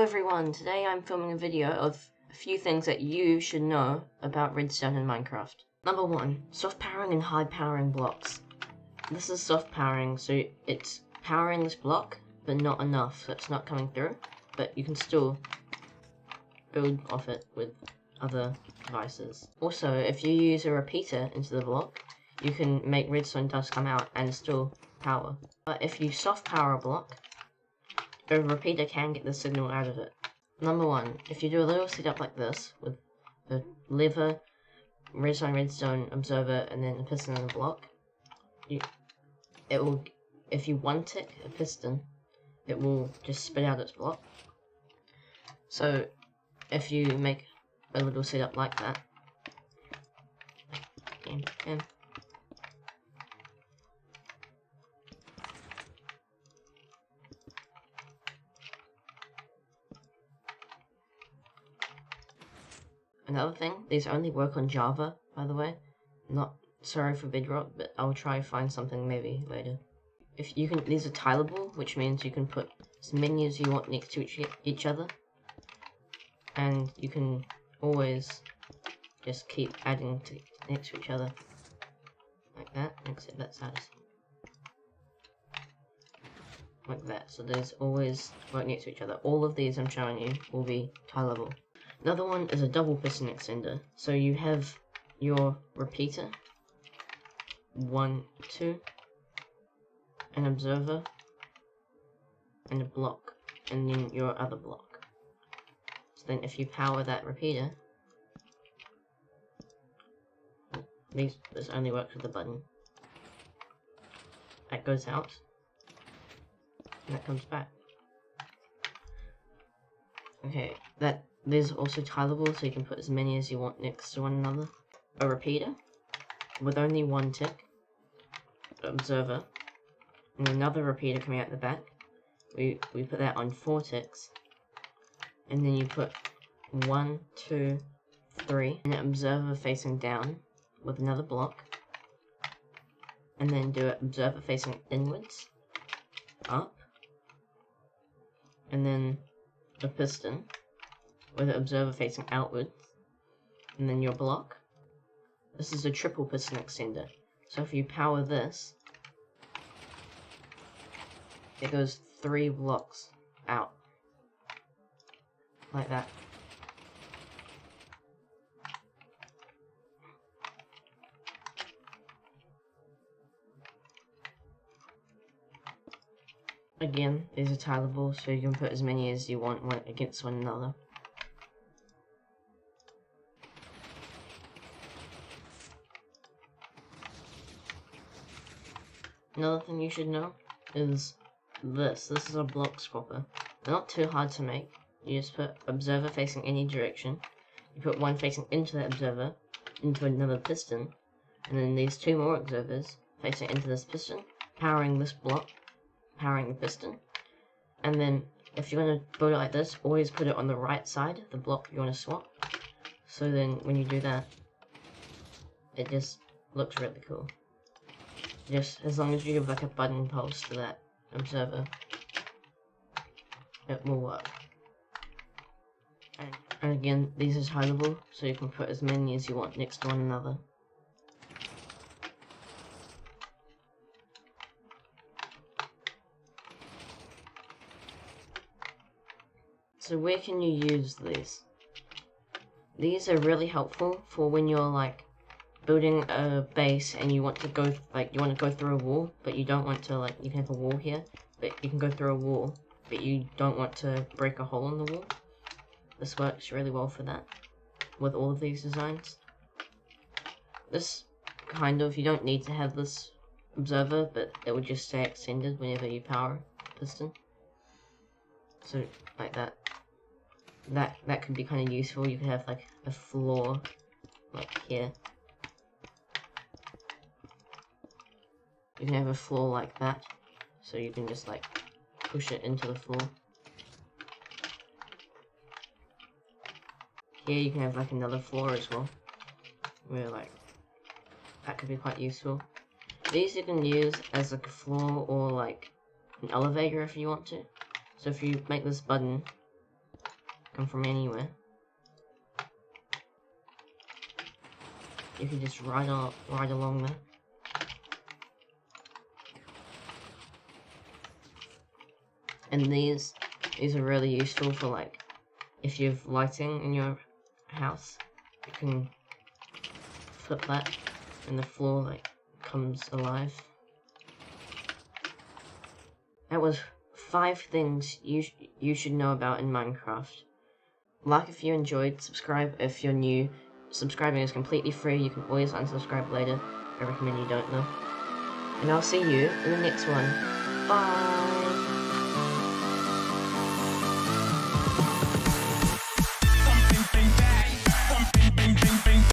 everyone, today I'm filming a video of a few things that you should know about redstone in Minecraft. Number 1. Soft powering and high powering blocks. This is soft powering, so it's powering this block, but not enough, so it's not coming through, but you can still build off it with other devices. Also, if you use a repeater into the block, you can make redstone dust come out and still power. But if you soft power a block, a repeater can get the signal out of it. Number 1, if you do a little setup like this, with a lever, redstone, observer, and then a piston and a block, it will, if you one tick a piston, it will just spit out its block. So, if you make a little setup like that, Another thing, these only work on Java, by the way. Not sorry for Bedrock, but I'll try to find something maybe later. If you can, these are tileable, which means you can put as many as you want next to each other, and you can always just keep adding next to each other, like that. Except that's satisfying. Like that. So there's always right next to each other. All of these I'm showing you will be tileable. Another one is a double piston extender. So you have your repeater, 1, 2, an observer, and a block, and then your other block. So then if you power that repeater, this only works with the button. That goes out, and that comes back. Okay, these are also tileable, so you can put as many as you want next to one another. A repeater with only 1 tick, observer, and another repeater coming out the back. We put that on 4 ticks, and then you put 1, 2, 3, and an observer facing down with another block, and then do an observer facing inwards, up, and then a piston with an observer facing outwards, and then your block. This is a triple piston extender, so if you power this, it goes 3 blocks out, like that. Again, these are tileable, so you can put as many as you want one against one another. Another thing you should know is this. This is a block swapper. They're not too hard to make. You just put observer facing any direction. You put one facing into that observer, into another piston, and then these 2 more observers facing into this piston, powering this block, powering the piston. And then if you're going to build it like this, always put it on the right side of the block you want to swap. So then when you do that, it just looks really cool. Just as long as you give like a button pulse to that observer, it will work. And again, these are tileable, so you can put as many as you want next to one another. So where can you use these? These are really helpful for when you're like building a base and you want to go through a wall, but you don't want to, like, you can have a wall here, but you can go through a wall, but you don't want to break a hole in the wall. This works really well for that, with all of these designs. This kind of, you don't need to have this observer, but it will just stay extended whenever you power piston. So, like that. That could be kind of useful. You could have like a floor, like here. You can have a floor like that, so you can just like push it into the floor. Here you can have like another floor as well, where like that could be quite useful. These you can use as like a floor or like an elevator if you want to. So if you make this button come from anywhere. You can just ride along there. And these are really useful for, like, if you have lighting in your house, you can flip that and the floor, like, comes alive. That was 5 things you should know about in Minecraft. Like if you enjoyed, subscribe if you're new. Subscribing is completely free, you can always unsubscribe later. I recommend you don't though. And I'll see you in the next one. Bye!